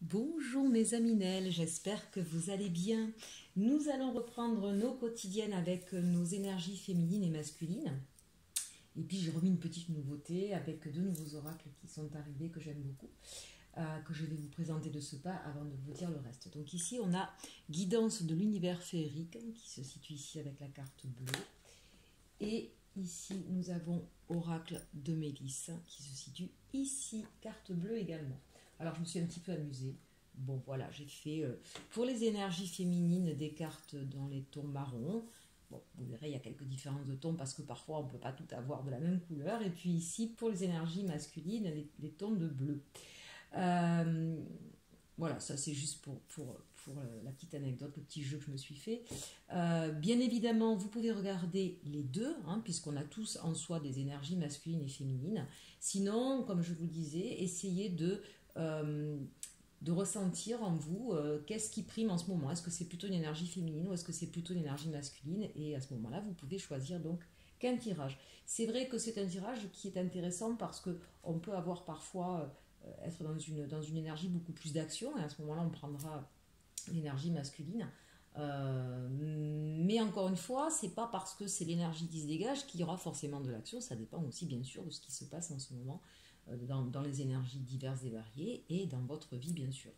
Bonjour mes aminelles, j'espère que vous allez bien. Nous allons reprendre nos quotidiennes avec nos énergies féminines et masculines. Et puis j'ai remis une petite nouveauté avec deux nouveaux oracles qui sont arrivés que j'aime beaucoup, que je vais vous présenter de ce pas avant de vous dire le reste. Donc ici on a Guidance de l'univers féerique qui se situe ici avec la carte bleue. Et ici nous avons Oracle de Mélisse qui se situe ici, carte bleue également. Alors je me suis un petit peu amusée. Bon voilà, j'ai fait pour les énergies féminines des cartes dans les tons marrons. Bon, vous verrez, il y a quelques différences de tons parce que parfois on ne peut pas tout avoir de la même couleur. Et puis ici, pour les énergies masculines, les tons de bleu. Euh, voilà, ça c'est juste pour la petite anecdote, le petit jeu que je me suis fait. Bien évidemment, vous pouvez regarder les deux, hein, puisqu'on a tous en soi des énergies masculines et féminines. Sinon, comme je vous disais, essayez euh, de ressentir en vous qu'est-ce qui prime en ce moment. Est-ce que c'est plutôt une énergie féminine ou est-ce que c'est plutôt une énergie masculine? Et à ce moment-là, vous pouvez choisir donc qu'un tirage. C'est vrai que c'est un tirage qui est intéressant parce que on peut avoir parfois être dans une énergie beaucoup plus d'action et à ce moment-là, on prendra l'énergie masculine. Mais encore une fois, c'est pas parce que c'est l'énergie qui se dégage qu'il y aura forcément de l'action. Ça dépend aussi bien sûr de ce qui se passe en ce moment dans les énergies diverses et variées et dans votre vie bien sûr.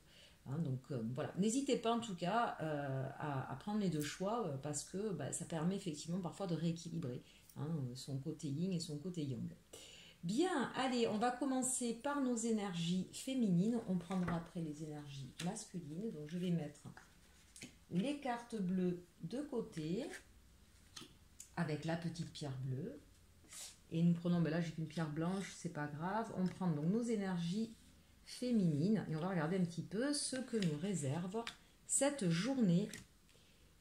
Hein, donc voilà, n'hésitez pas en tout cas à prendre les deux choix parce que ça permet effectivement parfois de rééquilibrer hein, son côté yin et son côté yang. Bien, allez, on va commencer par nos énergies féminines. On prendra après les énergies masculines. Donc je vais mettre les cartes bleues de côté avec la petite pierre bleue. Et nous prenons, ben là j'ai une pierre blanche, c'est pas grave. On prend donc nos énergies féminines et on va regarder un petit peu ce que nous réserve cette journée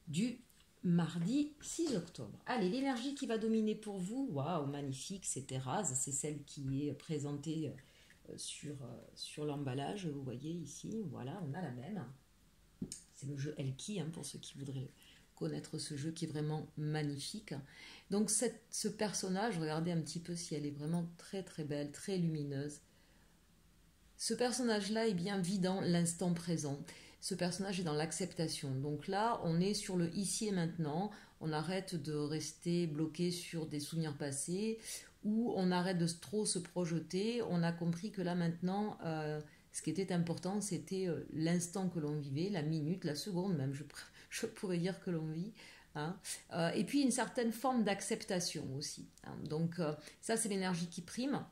du mardi 6 octobre. Allez, l'énergie qui va dominer pour vous, waouh, magnifique, c'est Thérèse, c'est celle qui est présentée sur l'emballage, vous voyez ici, voilà, on a la même. C'est le jeu Elki, hein, pour ceux qui voudraient connaître ce jeu qui est vraiment magnifique. Donc ce personnage, regardez un petit peu si elle est vraiment très très belle, très lumineuse. Ce personnage-là est bien vit dans l'instant présent. Ce personnage est dans l'acceptation. Donc là, on est sur le ici et maintenant. On arrête de rester bloqué sur des souvenirs passés ou on arrête de trop se projeter. On a compris que là maintenant, ce qui était important, c'était l'instant que l'on vivait, la minute, la seconde même, je pourrais dire que l'on vit. Hein. Et puis une certaine forme d'acceptation aussi. Hein. Donc ça, c'est l'énergie qui prime.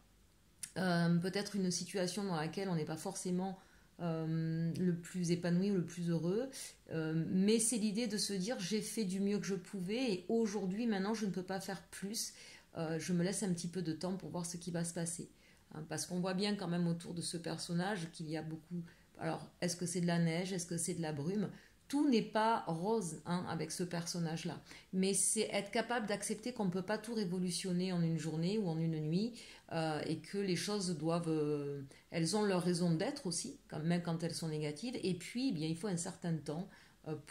Peut-être une situation dans laquelle on n'est pas forcément le plus épanoui ou le plus heureux, mais c'est l'idée de se dire j'ai fait du mieux que je pouvais et aujourd'hui maintenant je ne peux pas faire plus, je me laisse un petit peu de temps pour voir ce qui va se passer. Hein, parce qu'on voit bien quand même autour de ce personnage qu'il y a beaucoup... Alors est-ce que c'est de la neige, est-ce que c'est de la brume? Tout n'est pas rose hein, avec ce personnage-là. Mais c'est être capable d'accepter qu'on ne peut pas tout révolutionner en une journée ou en une nuit et que les choses doivent... elles ont leur raison d'être aussi, même quand elles sont négatives. Et puis, eh bien, il faut un certain temps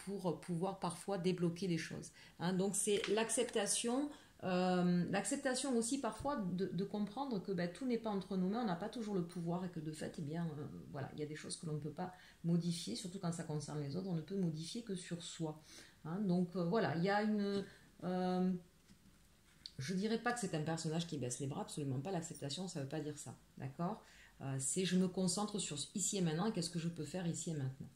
pour pouvoir parfois débloquer les choses. Hein, donc c'est l'acceptation aussi parfois de comprendre que tout n'est pas entre nos mains, on n'a pas toujours le pouvoir et que de fait, eh bien, voilà, il y a des choses que l'on ne peut pas modifier, surtout quand ça concerne les autres, on ne peut modifier que sur soi. Hein, donc voilà, il y a une... je dirais pas que c'est un personnage qui baisse les bras, absolument pas. L'acceptation, ça veut pas dire ça, d'accord? C'est je me concentre sur ici et maintenant et qu'est-ce que je peux faire ici et maintenant.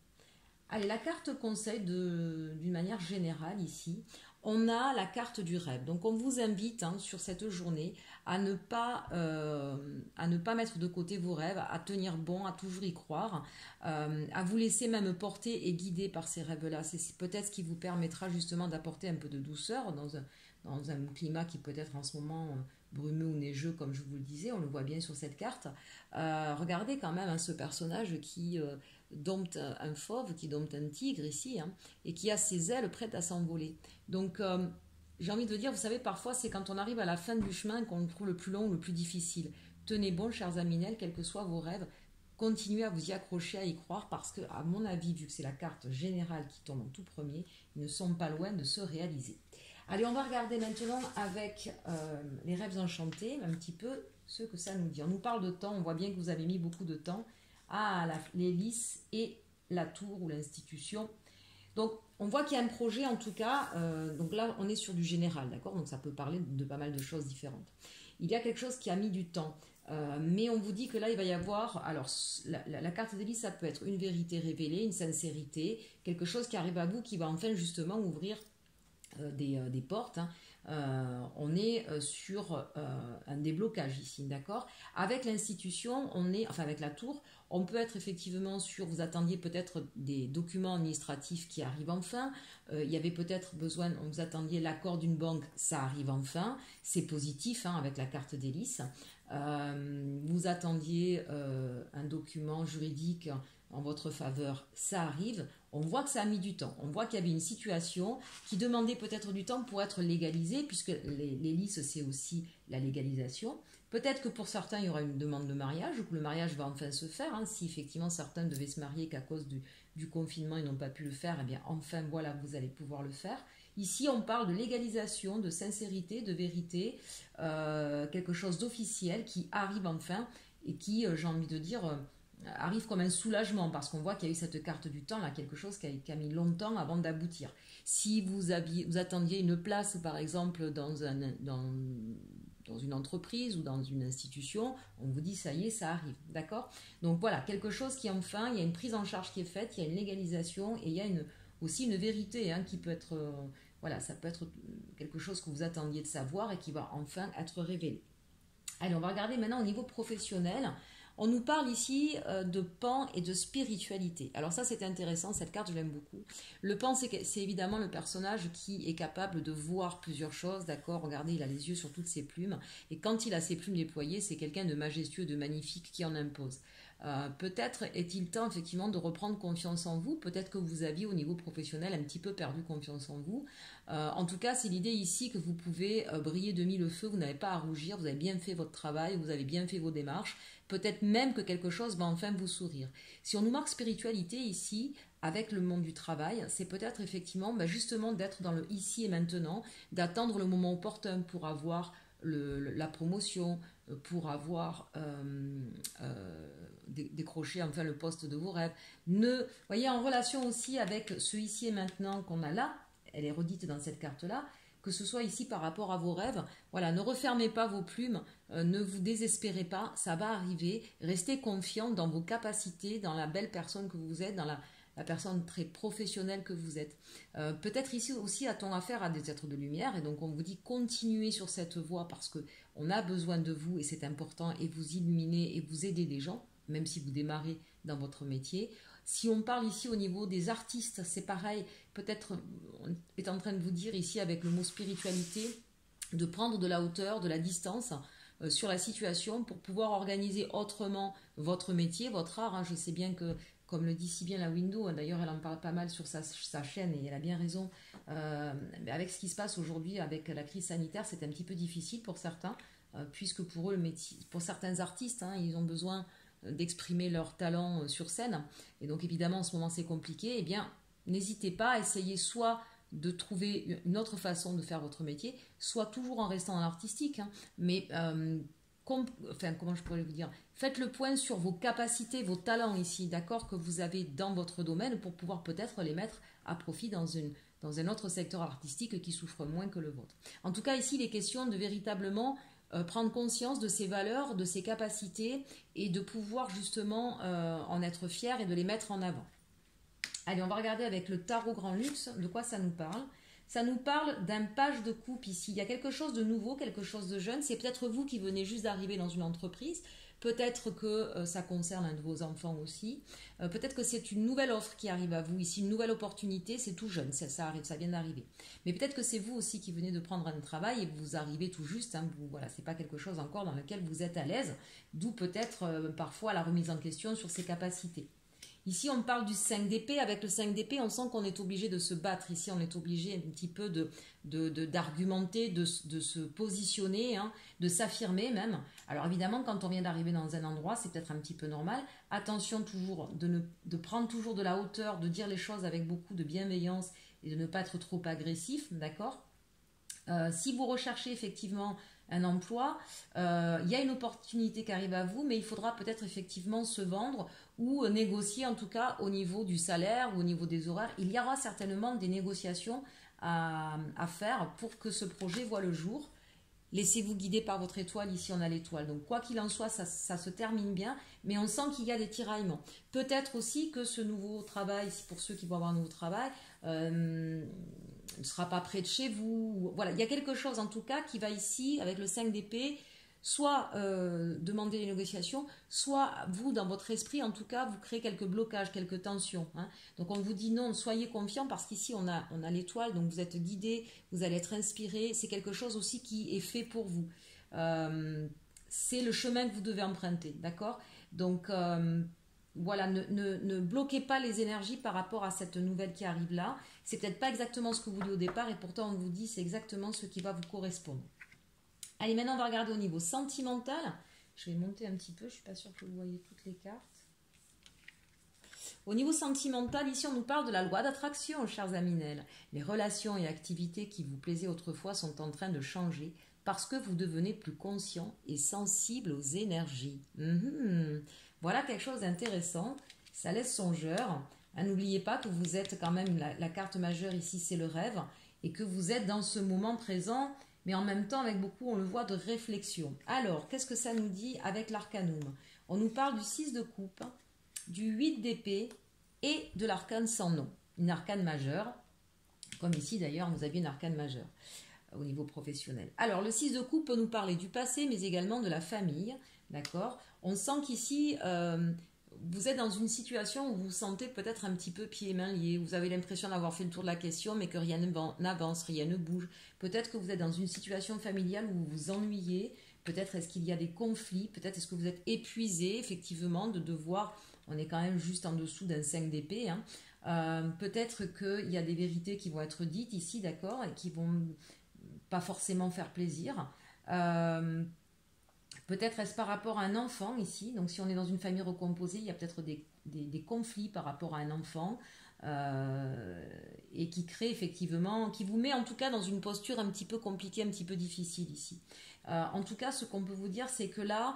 Allez, la carte conseil d'une manière générale ici, on a la carte du rêve. Donc on vous invite hein, sur cette journée à ne pas mettre de côté vos rêves, à tenir bon, à toujours y croire, à vous laisser même porter et guider par ces rêves-là. C'est peut-être ce qui vous permettra justement d'apporter un peu de douceur dans un climat qui peut être en ce moment brumeux ou neigeux, comme je vous le disais, on le voit bien sur cette carte. Regardez quand même hein, ce personnage qui dompte un fauve, qui dompte un tigre ici, hein, et qui a ses ailes prêtes à s'envoler. Donc, j'ai envie de dire, vous savez, parfois, c'est quand on arrive à la fin du chemin qu'on trouve le plus long ou le plus difficile. Tenez bon, chers Aminel, quels que soient vos rêves, continuez à vous y accrocher, à y croire, parce que, à mon avis, vu que c'est la carte générale qui tombe en tout premier, ils ne sont pas loin de se réaliser. Allez, on va regarder maintenant avec les rêves enchantés, un petit peu ce que ça nous dit. On nous parle de temps, on voit bien que vous avez mis beaucoup de temps l'hélice et la tour ou l'institution. Donc, on voit qu'il y a un projet, en tout cas, donc là, on est sur du général, d'accord? Donc, ça peut parler de pas mal de choses différentes. Il y a quelque chose qui a mis du temps, mais on vous dit que là, il va y avoir, alors, la carte d'hélice, ça peut être une vérité révélée, une sincérité, quelque chose qui arrive à vous, qui va enfin, justement, ouvrir des portes, hein. On est sur un déblocage ici, d'accord? Avec l'institution, enfin avec la tour, on peut être effectivement sur, vous attendiez peut-être des documents administratifs qui arrivent enfin, il y avait peut-être besoin, vous attendiez l'accord d'une banque, ça arrive enfin, c'est positif, hein, avec la carte d'hélice. Vous attendiez un document juridique en votre faveur, ça arrive. On voit que ça a mis du temps. On voit qu'il y avait une situation qui demandait peut-être du temps pour être légalisée, puisque l'hélice, c'est aussi la légalisation. Peut-être que pour certains, il y aura une demande de mariage, ou que le mariage va enfin se faire. Hein, si effectivement certains devaient se marier qu'à cause du confinement, ils n'ont pas pu le faire, eh bien enfin, voilà, vous allez pouvoir le faire. Ici, on parle de légalisation, de sincérité, de vérité, quelque chose d'officiel qui arrive enfin et qui, j'ai envie de dire, arrive comme un soulagement parce qu'on voit qu'il y a eu cette carte du temps, là, quelque chose qui a mis longtemps avant d'aboutir. Si vous attendiez une place, par exemple, dans une entreprise ou dans une institution, on vous dit ça y est, ça arrive, d'accord? Donc voilà, quelque chose qui enfin, il y a une prise en charge qui est faite, il y a une légalisation et il y a aussi une vérité, hein, qui peut être, voilà, ça peut être quelque chose que vous attendiez de savoir et qui va enfin être révélé. Allez, on va regarder maintenant au niveau professionnel. On nous parle ici de Pan et de spiritualité. Alors ça, c'est intéressant, cette carte, je l'aime beaucoup. Le Pan, c'est évidemment le personnage qui est capable de voir plusieurs choses, d'accord? Regardez, il a les yeux sur toutes ses plumes. Et quand il a ses plumes déployées, c'est quelqu'un de majestueux, de magnifique qui en impose. Peut-être est-il temps effectivement de reprendre confiance en vous. Peut-être que vous aviez au niveau professionnel un petit peu perdu confiance en vous. En tout cas, c'est l'idée ici que vous pouvez briller de mille feux, vous n'avez pas à rougir, vous avez bien fait votre travail, vous avez bien fait vos démarches. Peut-être même que quelque chose va enfin vous sourire. Si on nous marque spiritualité ici, avec le monde du travail, c'est peut-être effectivement justement d'être dans le ici et maintenant, d'attendre le moment opportun pour avoir la promotion, pour avoir décroché enfin le poste de vos rêves. Voyez, en relation aussi avec ce ici et maintenant qu'on a là, elle est redite dans cette carte-là, que ce soit ici par rapport à vos rêves, voilà, ne refermez pas vos plumes, ne vous désespérez pas, ça va arriver, restez confiant dans vos capacités, dans la belle personne que vous êtes, dans la personne très professionnelle que vous êtes. Peut-être ici aussi a-t-on affaire à des êtres de lumière et donc on vous dit continuez sur cette voie parce qu'on a besoin de vous et c'est important et vous illuminez et vous aidez des gens, même si vous démarrez dans votre métier. Si on parle ici au niveau des artistes, c'est pareil. Peut-être on est en train de vous dire ici avec le mot spiritualité, de prendre de la hauteur, de la distance sur la situation pour pouvoir organiser autrement votre métier, votre art. Hein. Je sais bien que, comme le dit si bien la Window, d'ailleurs elle en parle pas mal sur sa chaîne et elle a bien raison, avec ce qui se passe aujourd'hui avec la crise sanitaire, c'est un petit peu difficile pour certains, puisque pour eux, le métier, pour certains artistes, hein, ils ont besoin d'exprimer leur talent sur scène. Et donc évidemment en ce moment c'est compliqué. Eh bien n'hésitez pas à essayer soit de trouver une autre façon de faire votre métier, soit toujours en restant en artistique, hein, mais comment je pourrais vous dire, faites le point sur vos capacités, vos talents ici, d'accord, que vous avez dans votre domaine pour pouvoir peut-être les mettre à profit dans un autre secteur artistique qui souffre moins que le vôtre. En tout cas ici il est question de véritablement prendre conscience de ses valeurs, de ses capacités et de pouvoir justement en être fier et de les mettre en avant. Allez, on va regarder avec le tarot Grand Luxe de quoi ça nous parle. Ça nous parle d'un page de coupe ici. Il y a quelque chose de nouveau, quelque chose de jeune. C'est peut-être vous qui venez juste d'arriver dans une entreprise. Peut-être que ça concerne un de vos enfants aussi. Peut-être que c'est une nouvelle offre qui arrive à vous ici, une nouvelle opportunité. C'est tout jeune, ça arrive, ça vient d'arriver. Mais peut-être que c'est vous aussi qui venez de prendre un travail et vous arrivez tout juste. Hein, voilà, c'est pas quelque chose encore dans lequel vous êtes à l'aise. D'où peut-être parfois la remise en question sur ses capacités. Ici, on parle du 5 d'épée. Avec le 5 d'épée, on sent qu'on est obligé de se battre. Ici, on est obligé un petit peu d'argumenter, de se positionner, hein, de s'affirmer même. Alors évidemment, quand on vient d'arriver dans un endroit, c'est peut-être un petit peu normal. Attention toujours de prendre toujours de la hauteur, de dire les choses avec beaucoup de bienveillance et de ne pas être trop agressif, d'accord ? Si vous recherchez effectivement un emploi, il y a une opportunité qui arrive à vous, mais il faudra peut-être effectivement se vendre ou négocier en tout cas au niveau du salaire ou au niveau des horaires. Il y aura certainement des négociations à faire pour que ce projet voit le jour. Laissez-vous guider par votre étoile, ici on a l'étoile. Donc quoi qu'il en soit, ça se termine bien, mais on sent qu'il y a des tiraillements. Peut-être aussi que ce nouveau travail, pour ceux qui vont avoir un nouveau travail, ne sera pas près de chez vous. Voilà, il y a quelque chose en tout cas qui va ici, avec le 5 d'épée, soit demander les négociations, soit vous, dans votre esprit, en tout cas, vous créez quelques blocages, quelques tensions. Hein. Donc on vous dit non, soyez confiants parce qu'ici on a l'étoile, donc vous êtes guidé, vous allez être inspiré. C'est quelque chose aussi qui est fait pour vous. C'est le chemin que vous devez emprunter, d'accord? Donc voilà, ne bloquez pas les énergies par rapport à cette nouvelle qui arrive là. C'est peut-être pas exactement ce que vous vouliez au départ et pourtant on vous dit c'est exactement ce qui va vous correspondre. Allez, maintenant on va regarder au niveau sentimental. Je vais monter un petit peu, je ne suis pas sûre que vous voyez toutes les cartes. Au niveau sentimental, ici on nous parle de la loi d'attraction, chers Aminel. Les relations et activités qui vous plaisaient autrefois sont en train de changer parce que vous devenez plus conscient et sensible aux énergies. Voilà quelque chose d'intéressant, ça laisse songeur. N'oubliez pas que vous êtes quand même, la carte majeure ici c'est le rêve, et que vous êtes dans ce moment présent, mais en même temps avec beaucoup, on le voit, de réflexion. Alors, qu'est-ce que ça nous dit avec l'arcanum? On nous parle du 6 de coupe, du 8 d'épée et de l'arcane sans nom. Une arcane majeure, comme ici d'ailleurs, vous aviez une arcane majeure au niveau professionnel. Alors, le 6 de coupe peut nous parler du passé, mais également de la famille, d'accord? On sent qu'ici, vous êtes dans une situation où vous vous sentez peut-être un petit peu pieds et mains liés. Vous avez l'impression d'avoir fait le tour de la question, mais que rien n'avance, rien ne bouge. Peut-être que vous êtes dans une situation familiale où vous vous ennuyez. Peut-être est-ce qu'il y a des conflits. Peut-être est-ce que vous êtes épuisé, effectivement, de devoir... On est quand même juste en dessous d'un 5 d'épée. Hein. Peut-être qu'il y a des vérités qui vont être dites ici, d'accord, et qui vont pas forcément faire plaisir. Peut-être est-ce par rapport à un enfant ici, donc si on est dans une famille recomposée, il y a peut-être des conflits par rapport à un enfant et qui crée effectivement, qui vous met en tout cas dans une posture un petit peu compliquée, un petit peu difficile ici. En tout cas, ce qu'on peut vous dire, c'est que là,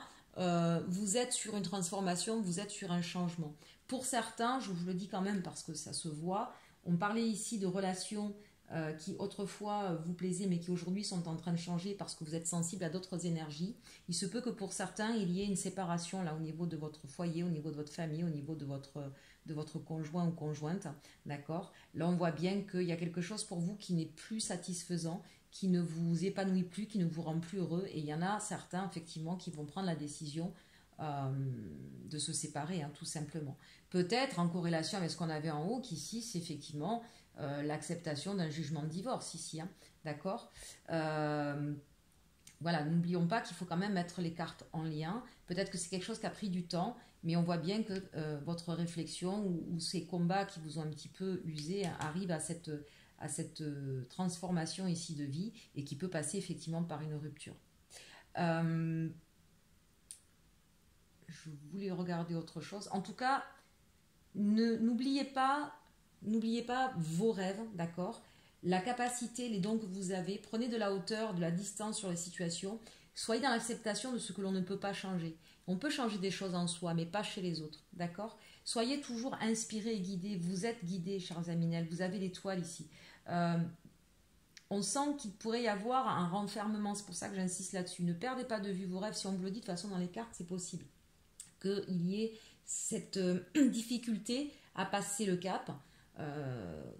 vous êtes sur une transformation, vous êtes sur un changement. Pour certains, je vous le dis quand même parce que ça se voit, on parlait ici de relations qui autrefois vous plaisaient mais qui aujourd'hui sont en train de changer parce que vous êtes sensible à d'autres énergies. Il se peut que pour certains il y ait une séparation là au niveau de votre foyer, au niveau de votre famille, au niveau de votre conjoint ou conjointe, d'accord? Là on voit bien qu'il y a quelque chose pour vous qui n'est plus satisfaisant, qui ne vous épanouit plus, qui ne vous rend plus heureux, et il y en a certains effectivement qui vont prendre la décision de se séparer, hein, tout simplement. Peut-être en corrélation avec ce qu'on avait en haut, qu'ici c'est effectivement l'acceptation d'un jugement de divorce ici, hein, d'accord? Voilà, n'oublions pas qu'il faut quand même mettre les cartes en lien. Peut-être que c'est quelque chose qui a pris du temps, mais on voit bien que votre réflexion ou ces combats qui vous ont un petit peu usé arrivent à cette transformation ici de vie et qui peut passer effectivement par une rupture. Je voulais regarder autre chose. En tout cas, n'oubliez pas vos rêves, d'accord? La capacité, les dons que vous avez. Prenez de la hauteur, de la distance sur les situations. Soyez dans l'acceptation de ce que l'on ne peut pas changer. On peut changer des choses en soi, mais pas chez les autres, d'accord? Soyez toujours inspirés et guidés. Vous êtes guidés, chers Aminel. Vous avez l'étoile ici. On sent qu'il pourrait y avoir un renfermement. C'est pour ça que j'insiste là-dessus. Ne perdez pas de vue vos rêves. Si on vous le dit, de toute façon, dans les cartes, c'est possible qu'il y ait cette difficulté à passer le cap.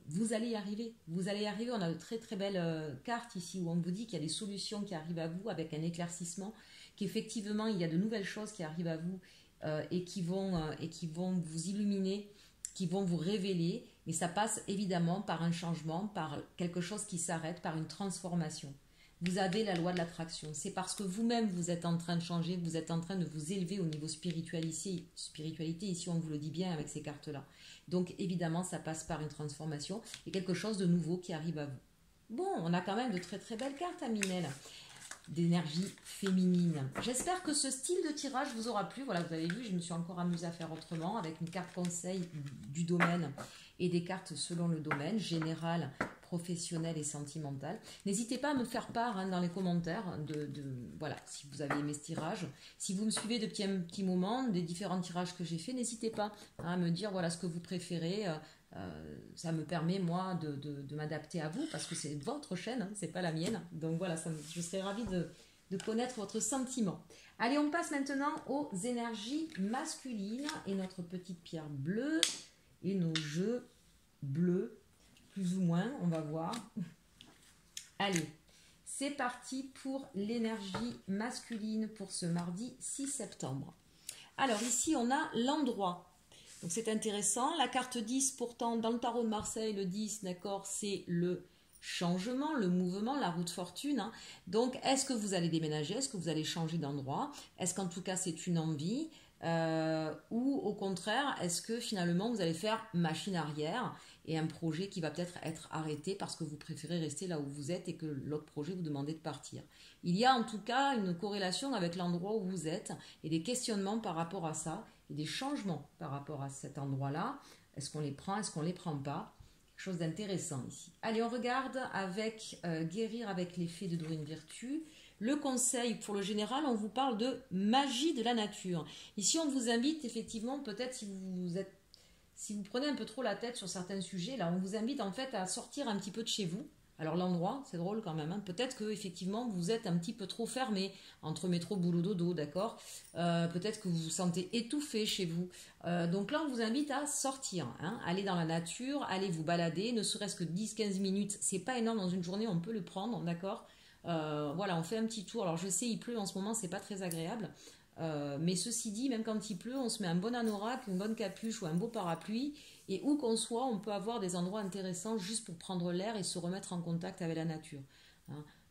Vous allez y arriver. Vous allez y arriver. On a de très très belles cartes ici où on vous dit qu'il y a des solutions qui arrivent à vous avec un éclaircissement, qu'effectivement il y a de nouvelles choses qui arrivent à vous et qui vont vous illuminer, qui vont vous révéler. Mais ça passe évidemment par un changement, par quelque chose qui s'arrête, par une transformation. Vous avez la loi de l'attraction. C'est parce que vous-même, vous êtes en train de changer, vous êtes en train de vous élever au niveau spiritualité. Ici, on vous le dit bien avec ces cartes-là. Donc, évidemment, ça passe par une transformation et quelque chose de nouveau qui arrive à vous. Bon, on a quand même de très très belles cartes, Aminel, d'énergie féminine. J'espère que ce style de tirage vous aura plu. Voilà, vous avez vu, je me suis encore amusée à faire autrement avec une carte conseil du domaine et des cartes selon le domaine, général, professionnelle et sentimentale. N'hésitez pas à me faire part dans les commentaires voilà, si vous avez aimé ce tirage. Si vous me suivez depuis un petit moment, des différents tirages que j'ai faits, n'hésitez pas à me dire voilà ce que vous préférez. Ça me permet moi de m'adapter à vous parce que c'est votre chaîne, c'est pas la mienne. Donc voilà, je serais ravie de connaître votre sentiment. Allez, on passe maintenant aux énergies masculines et notre petite pierre bleue et nos jeux bleus, plus ou moins, on va voir. Allez, c'est parti pour l'énergie masculine pour ce mardi 6 septembre. Alors ici, on a l'endroit. Donc c'est intéressant. La carte 10, pourtant, dans le tarot de Marseille, le 10, d'accord, c'est le changement, le mouvement, la roue de fortune. Donc, est-ce que vous allez déménager? Est-ce que vous allez changer d'endroit? Est-ce qu'en tout cas, c'est une envie? Ou au contraire, est-ce que finalement, vous allez faire machine arrière et un projet qui va peut-être être arrêté parce que vous préférez rester là où vous êtes et que l'autre projet vous demande de partir? Il y a en tout cas une corrélation avec l'endroit où vous êtes et des questionnements par rapport à ça et des changements par rapport à cet endroit-là. Est-ce qu'on les prend? Est-ce qu'on ne les prend pas? Chose d'intéressant ici. Allez, on regarde avec guérir avec l'effet de Dorine Virtue. Le conseil pour le général, on vous parle de magie de la nature. Ici, on vous invite effectivement, peut-être si vous prenez un peu trop la tête sur certains sujets, là, on vous invite en fait à sortir un petit peu de chez vous. Alors l'endroit, c'est drôle quand même. Peut-être que effectivement vous êtes un petit peu trop fermé entre métro, boulot, dodo, d'accord. Peut-être que vous vous sentez étouffé chez vous. Donc là, on vous invite à sortir, aller dans la nature, aller vous balader, ne serait-ce que 10-15 minutes. C'est pas énorme dans une journée, on peut le prendre, d'accord. Voilà, on fait un petit tour. Alors je sais, il pleut en ce moment, c'est pas très agréable. Mais ceci dit, même quand il pleut, on se met un bon anorak, une bonne capuche ou un beau parapluie. Et où qu'on soit, on peut avoir des endroits intéressants juste pour prendre l'air et se remettre en contact avec la nature.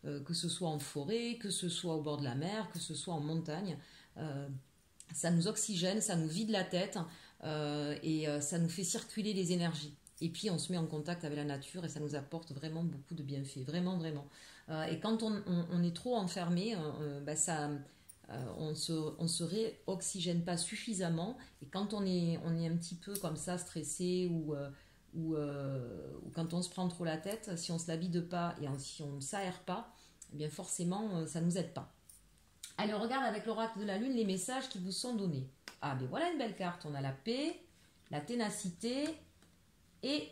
Que ce soit en forêt, que ce soit au bord de la mer, que ce soit en montagne. Ça nous oxygène, ça nous vide la tête et ça nous fait circuler les énergies. Et puis on se met en contact avec la nature et ça nous apporte vraiment beaucoup de bienfaits. Vraiment, vraiment. Et quand on est trop enfermé, on ne se réoxygène pas suffisamment et quand on est un petit peu comme ça stressé ou quand on se prend trop la tête, si on ne se la vide pas et si on ne s'aère pas, eh bien forcément ça ne nous aide pas. Allez, on regarde avec l'oracle de la lune les messages qui vous sont donnés. Ah ben voilà une belle carte, on a la paix, la ténacité et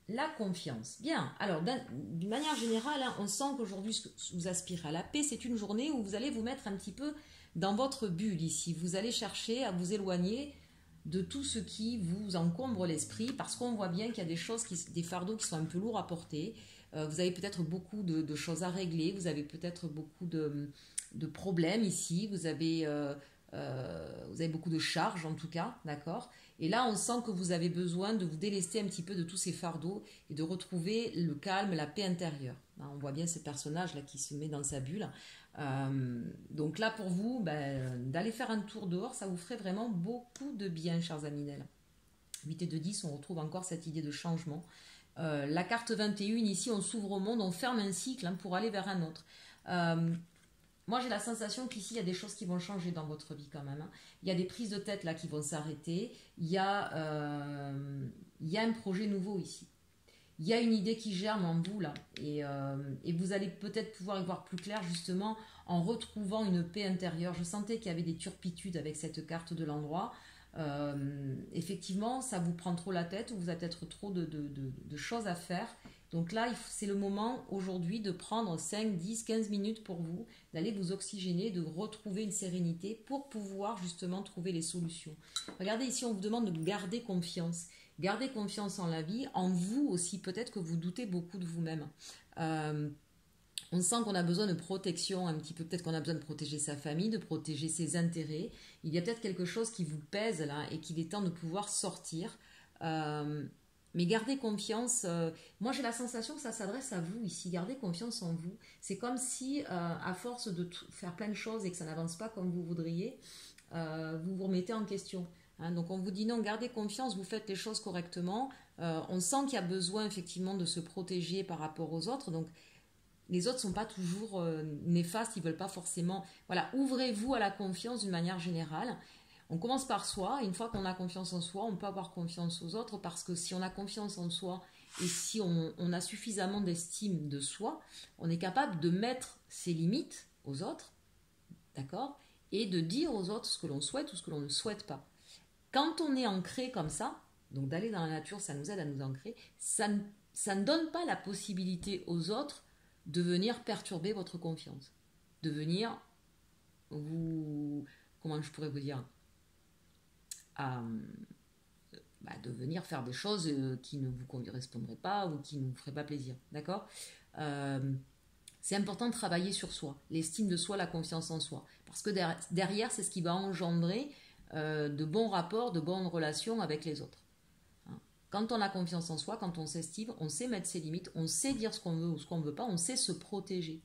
la confiance. Bien, alors d'une manière générale, on sent qu'aujourd'hui vous aspirez à la paix, c'est une journée où vous allez vous mettre un petit peu dans votre bulle ici. Vous allez chercher à vous éloigner de tout ce qui vous encombre l'esprit parce qu'on voit bien qu'il y a des choses, des fardeaux qui sont un peu lourds à porter. Vous avez peut-être beaucoup de choses à régler, vous avez peut-être beaucoup de problèmes ici, vous avez beaucoup de charges en tout cas, d'accord? Et là, on sent que vous avez besoin de vous délester un petit peu de tous ces fardeaux et de retrouver le calme, la paix intérieure. On voit bien ce personnage-là qui se met dans sa bulle. Donc là, pour vous, d'aller faire un tour dehors, ça vous ferait vraiment beaucoup de bien, chers Aminel. 8 et 2, 10, on retrouve encore cette idée de changement. La carte 21, ici, on s'ouvre au monde, on ferme un cycle pour aller vers un autre. Moi, j'ai la sensation qu'ici, il y a des choses qui vont changer dans votre vie quand même. Il y a des prises de tête là qui vont s'arrêter. Il y a un projet nouveau ici. Il y a une idée qui germe en vous là. Et vous allez peut-être pouvoir y voir plus clair justement en retrouvant une paix intérieure. Je sentais qu'il y avait des turpitudes avec cette carte de l'endroit. Effectivement, ça vous prend trop la tête ou vous avez peut-être trop de choses à faire. Donc là, c'est le moment aujourd'hui de prendre 5, 10, 15 minutes pour vous, d'aller vous oxygéner, de retrouver une sérénité pour pouvoir justement trouver les solutions. Regardez ici, on vous demande de garder confiance. Gardez confiance en la vie, en vous aussi. Peut-être que vous doutez beaucoup de vous-même. On sent qu'on a besoin de protection un petit peu. Peut-être qu'on a besoin de protéger sa famille, de protéger ses intérêts. Il y a peut-être quelque chose qui vous pèse là et qu'il est temps de pouvoir sortir. Mais gardez confiance. Moi, j'ai la sensation que ça s'adresse à vous ici. Gardez confiance en vous. C'est comme si, à force de faire plein de choses et que ça n'avance pas comme vous voudriez, vous vous remettez en question. Donc, on vous dit non, gardez confiance, vous faites les choses correctement. On sent qu'il y a besoin, effectivement, de se protéger par rapport aux autres. Donc, les autres ne sont pas toujours néfastes, ils ne veulent pas forcément... Voilà, ouvrez-vous à la confiance d'une manière générale. On commence par soi, et une fois qu'on a confiance en soi, on peut avoir confiance aux autres, parce que si on a confiance en soi, et si on a suffisamment d'estime de soi, on est capable de mettre ses limites aux autres, d'accord, et de dire aux autres ce que l'on souhaite ou ce que l'on ne souhaite pas. Quand on est ancré comme ça, donc d'aller dans la nature, ça nous aide à nous ancrer, ça ne donne pas la possibilité aux autres de venir perturber votre confiance, de venir vous, comment je pourrais vous dire, de venir faire des choses qui ne vous correspondraient pas ou qui ne vous feraient pas plaisir, d'accord. C'est important de travailler sur soi, l'estime de soi, la confiance en soi, parce que derrière, c'est ce qui va engendrer de bons rapports, de bonnes relations avec les autres. Quand on a confiance en soi, quand on s'estime, on sait mettre ses limites, on sait dire ce qu'on veut ou ce qu'on ne veut pas, on sait se protéger,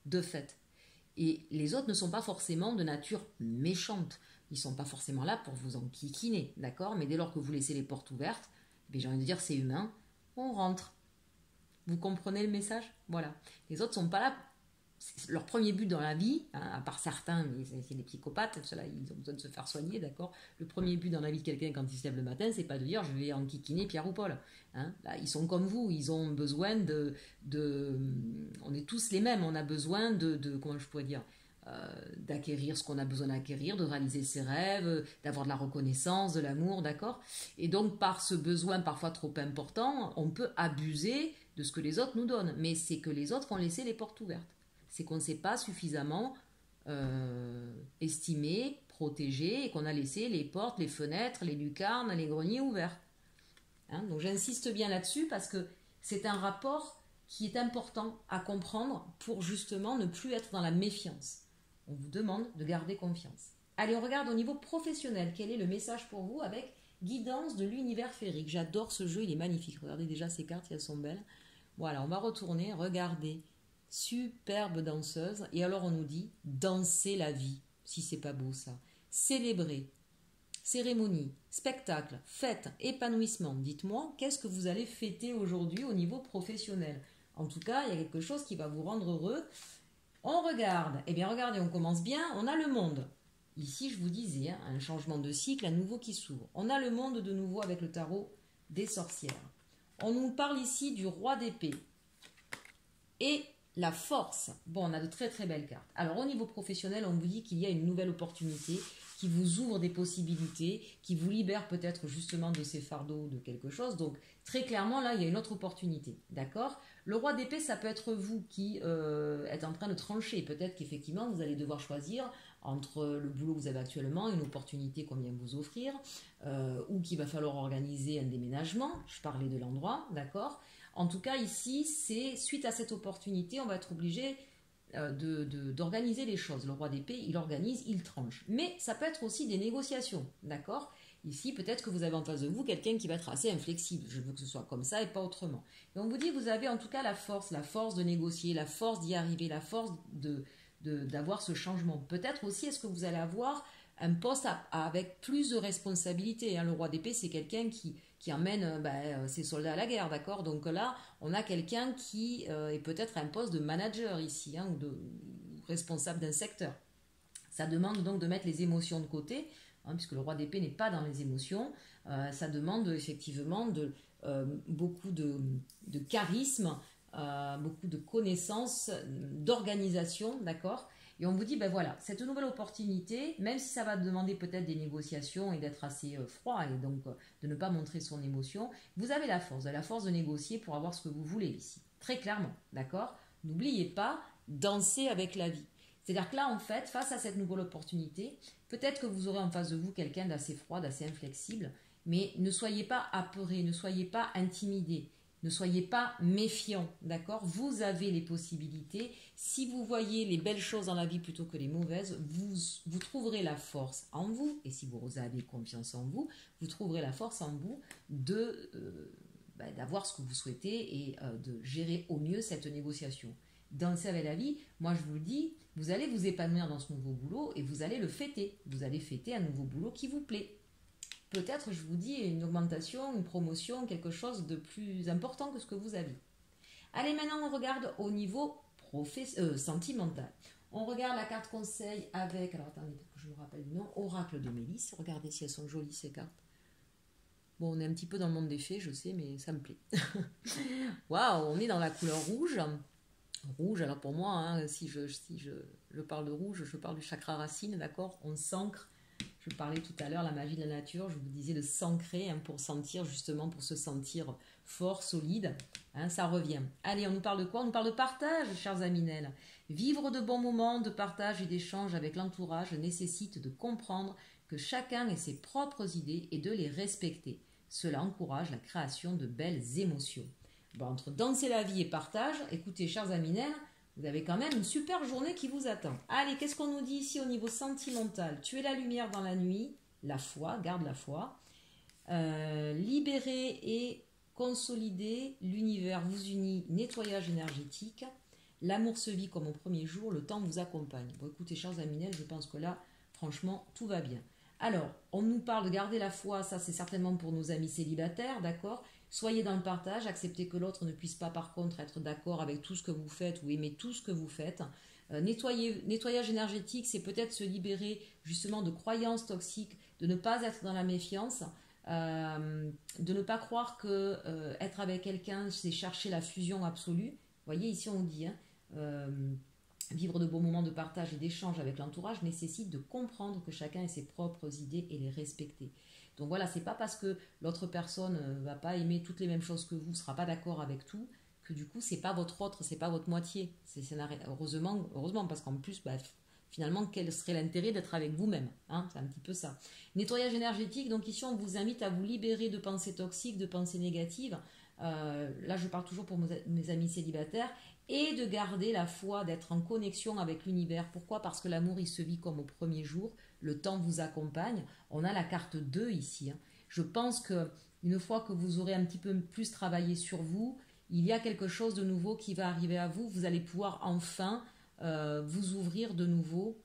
de fait. Et les autres ne sont pas forcément de nature méchante. Ils ne sont pas forcément là pour vous enquiquiner, d'accord. Mais dès lors que vous laissez les portes ouvertes, j'ai envie de dire, c'est humain, on rentre. Vous comprenez le message? Voilà. Les autres ne sont pas là. Leur premier but dans la vie, à part certains, mais c'est des psychopathes, ceux-là, ils ont besoin de se faire soigner, d'accord. Le premier but dans la vie de quelqu'un quand il se lève le matin, c'est pas de dire je vais enquiquiner Pierre ou Paul. Là, ils sont comme vous, ils ont besoin on est tous les mêmes, on a besoin comment je pourrais dire, d'acquérir ce qu'on a besoin d'acquérir, de réaliser ses rêves, d'avoir de la reconnaissance, de l'amour, d'accord. Et donc par ce besoin parfois trop important, on peut abuser de ce que les autres nous donnent, mais c'est que les autres ont laissé les portes ouvertes. C'est qu'on ne s'est pas suffisamment estimé, protégé, et qu'on a laissé les portes, les fenêtres, les lucarnes, les greniers ouverts. Donc j'insiste bien là-dessus parce que c'est un rapport qui est important à comprendre pour justement ne plus être dans la méfiance. On vous demande de garder confiance. Allez, on regarde au niveau professionnel. Quel est le message pour vous avec Guidance de l'univers féerique? J'adore ce jeu, il est magnifique. Regardez déjà ces cartes, elles sont belles. Voilà, on va retourner, regardez. Superbe danseuse. Et alors on nous dit danser la vie, si c'est pas beau ça. Célébrer, cérémonie, spectacle, fête, épanouissement. Dites-moi, qu'est-ce que vous allez fêter aujourd'hui au niveau professionnel? En tout cas, il y a quelque chose qui va vous rendre heureux. On regarde. Eh bien, regardez, on commence bien. On a le monde. Ici, je vous disais, un changement de cycle, un nouveau qui s'ouvre. On a le monde de nouveau avec le tarot des sorcières. On nous parle ici du roi d'épée. Et la force. Bon, on a de très très belles cartes. Alors au niveau professionnel, on vous dit qu'il y a une nouvelle opportunité qui vous ouvre des possibilités, qui vous libère peut-être justement de ces fardeaux, de quelque chose. Donc très clairement, là, il y a une autre opportunité. D'accord? Le roi d'épée, ça peut être vous qui êtes en train de trancher. Peut-être qu'effectivement, vous allez devoir choisir entre le boulot que vous avez actuellement, une opportunité qu'on vient vous offrir, ou qu'il va falloir organiser un déménagement. Je parlais de l'endroit, d'accord? En tout cas, ici, c'est suite à cette opportunité, on va être obligé d'organiser les choses. Le roi d'épée, il organise, il tranche. Mais ça peut être aussi des négociations, d'accord? Ici, peut-être que vous avez en face de vous quelqu'un qui va être assez inflexible. Je veux que ce soit comme ça et pas autrement. Et on vous dit que vous avez en tout cas la force de négocier, la force d'y arriver, la force d'avoir ce changement. Peut-être aussi, est-ce que vous allez avoir un poste avec plus de responsabilités. Le roi d'épée, c'est quelqu'un qui emmène ses soldats à la guerre, d'accord? Donc là, on a quelqu'un qui est peut-être un poste de manager ici, ou de responsable d'un secteur. Ça demande donc de mettre les émotions de côté, puisque le roi d'épée n'est pas dans les émotions. Ça demande effectivement beaucoup de charisme, beaucoup de connaissances, d'organisation, d'accord? Et on vous dit, voilà, cette nouvelle opportunité, même si ça va demander peut-être des négociations et d'être assez froid et donc de ne pas montrer son émotion, vous avez la force de négocier pour avoir ce que vous voulez ici. Très clairement, d'accord? N'oubliez pas, danser avec la vie. C'est-à-dire que là, en fait, face à cette nouvelle opportunité, peut-être que vous aurez en face de vous quelqu'un d'assez froid, d'assez inflexible, mais ne soyez pas apeuré, ne soyez pas intimidé. Ne soyez pas méfiants, d'accord? Vous avez les possibilités. Si vous voyez les belles choses dans la vie plutôt que les mauvaises, vous trouverez la force en vous. Et si vous avez confiance en vous, vous trouverez la force en vous d'avoir ce que vous souhaitez et de gérer au mieux cette négociation. Danser avec la vie, moi je vous le dis, vous allez vous épanouir dans ce nouveau boulot et vous allez le fêter. Vous allez fêter un nouveau boulot qui vous plaît. Peut-être, je vous dis, une augmentation, une promotion, quelque chose de plus important que ce que vous aviez. Allez, maintenant, on regarde au niveau sentimental. On regarde la carte conseil avec... Alors, attendez, que je je me rappelle du nom, Oracle de Mélisse. Regardez si elles sont jolies ces cartes. Bon, on est un petit peu dans le monde des fées, je sais, mais ça me plaît. Waouh, on est dans la couleur rouge. Rouge, alors pour moi, hein, si je parle de rouge, je parle du chakra racine, d'accord? On s'ancre. Je parlais tout à l'heure, la magie de la nature, je vous disais de s'ancrer hein, pour sentir, justement, pour se sentir fort, solide. Hein, ça revient. Allez, on nous parle de quoi? On nous parle de partage, chers Aminel. Vivre de bons moments de partage et d'échange avec l'entourage nécessite de comprendre que chacun ait ses propres idées et de les respecter. Cela encourage la création de belles émotions. Bon, entre danser la vie et partage, écoutez, chers Aminel, vous avez quand même une super journée qui vous attend. Allez, qu'est-ce qu'on nous dit ici au niveau sentimental? Tuer la lumière dans la nuit, la foi, garde la foi. Libérer et consolider, l'univers vous unit, nettoyage énergétique. L'amour se vit comme au premier jour, le temps vous accompagne. Bon, écoutez, chers Aminel, je pense que là, franchement, tout va bien. Alors, on nous parle de garder la foi, ça c'est certainement pour nos amis célibataires, d'accord? Soyez dans le partage, acceptez que l'autre ne puisse pas par contre être d'accord avec tout ce que vous faites ou aimer tout ce que vous faites. Nettoyage énergétique, c'est peut-être se libérer justement de croyances toxiques, de ne pas être dans la méfiance, de ne pas croire que être avec quelqu'un, c'est chercher la fusion absolue. Vous voyez, ici on dit, vivre de beaux moments de partage et d'échange avec l'entourage nécessite de comprendre que chacun ait ses propres idées et les respecter. Donc voilà, c'est pas parce que l'autre personne ne va pas aimer toutes les mêmes choses que vous, ne sera pas d'accord avec tout, que du coup c'est pas votre autre, c'est pas votre moitié. Heureusement, parce qu'en plus, finalement, quel serait l'intérêt d'être avec vous-même, hein? C'est un petit peu ça. Nettoyage énergétique, donc ici on vous invite à vous libérer de pensées toxiques, de pensées négatives. Là je parle toujours pour mes amis célibataires, et de garder la foi, d'être en connexion avec l'univers. Pourquoi? Parce que l'amour il se vit comme au premier jour, le temps vous accompagne. On a la carte 2 ici. Je pense que une fois que vous aurez un petit peu plus travaillé sur vous, il y a quelque chose de nouveau qui va arriver à vous. Vous allez pouvoir enfin vous ouvrir de nouveau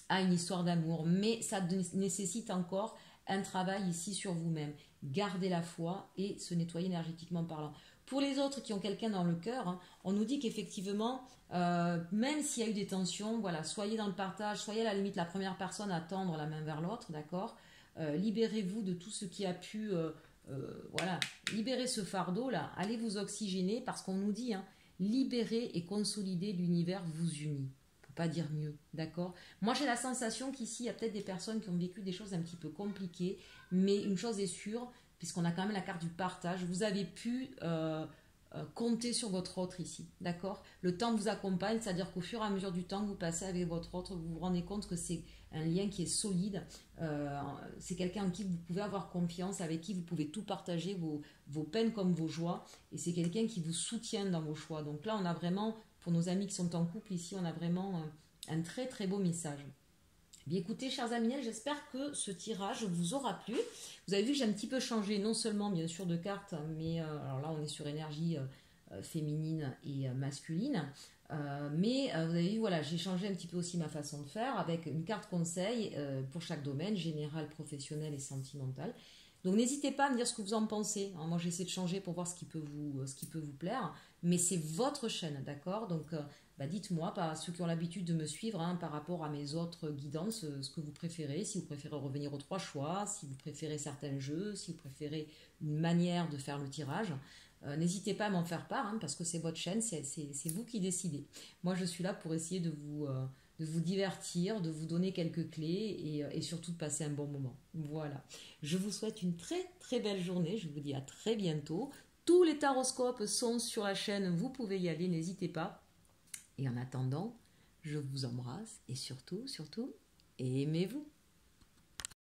à une histoire d'amour. Mais ça nécessite encore un travail ici sur vous-même. Gardez la foi et se nettoyer énergétiquement parlant. Pour les autres qui ont quelqu'un dans le cœur, hein, on nous dit qu'effectivement, même s'il y a eu des tensions, voilà, soyez dans le partage, soyez à la limite la première personne à tendre la main vers l'autre, d'accord? Libérez-vous de tout ce qui a pu, voilà, libérez ce fardeau-là, allez vous oxygéner parce qu'on nous dit, hein, libérer et consolider l'univers vous unit. Pas dire mieux, d'accord? Moi j'ai la sensation qu'ici il y a peut-être des personnes qui ont vécu des choses un petit peu compliquées, mais une chose est sûre, puisqu'on a quand même la carte du partage, vous avez pu compter sur votre autre ici, d'accord? Le temps vous accompagne, c'est-à-dire qu'au fur et à mesure du temps que vous passez avec votre autre, vous vous rendez compte que c'est un lien qui est solide, c'est quelqu'un en qui vous pouvez avoir confiance, avec qui vous pouvez tout partager, vos peines comme vos joies, et c'est quelqu'un qui vous soutient dans vos choix. Donc là on a vraiment, pour nos amis qui sont en couple ici, on a vraiment un très très beau message. Bien écoutez, chers amis, j'espère que ce tirage vous aura plu. Vous avez vu, j'ai un petit peu changé, non seulement bien sûr de cartes, mais alors là on est sur énergie féminine et masculine. Mais vous avez vu, voilà, j'ai changé un petit peu aussi ma façon de faire avec une carte conseil pour chaque domaine, général, professionnel et sentimental. Donc n'hésitez pas à me dire ce que vous en pensez. Alors, moi j'essaie de changer pour voir ce qui peut vous plaire, mais c'est votre chaîne, d'accord? Donc dites-moi, ceux qui ont l'habitude de me suivre, hein, par rapport à mes autres guidances, ce que vous préférez, si vous préférez revenir aux 3 choix, si vous préférez certains jeux, si vous préférez une manière de faire le tirage. N'hésitez pas à m'en faire part, hein, parce que c'est votre chaîne, c'est vous qui décidez. Moi je suis là pour essayer de vous divertir, de vous donner quelques clés et surtout de passer un bon moment. Voilà. Je vous souhaite une très très belle journée. Je vous dis à très bientôt. Tous les taroscopes sont sur la chaîne. Vous pouvez y aller, n'hésitez pas. Et en attendant, je vous embrasse et surtout, aimez-vous.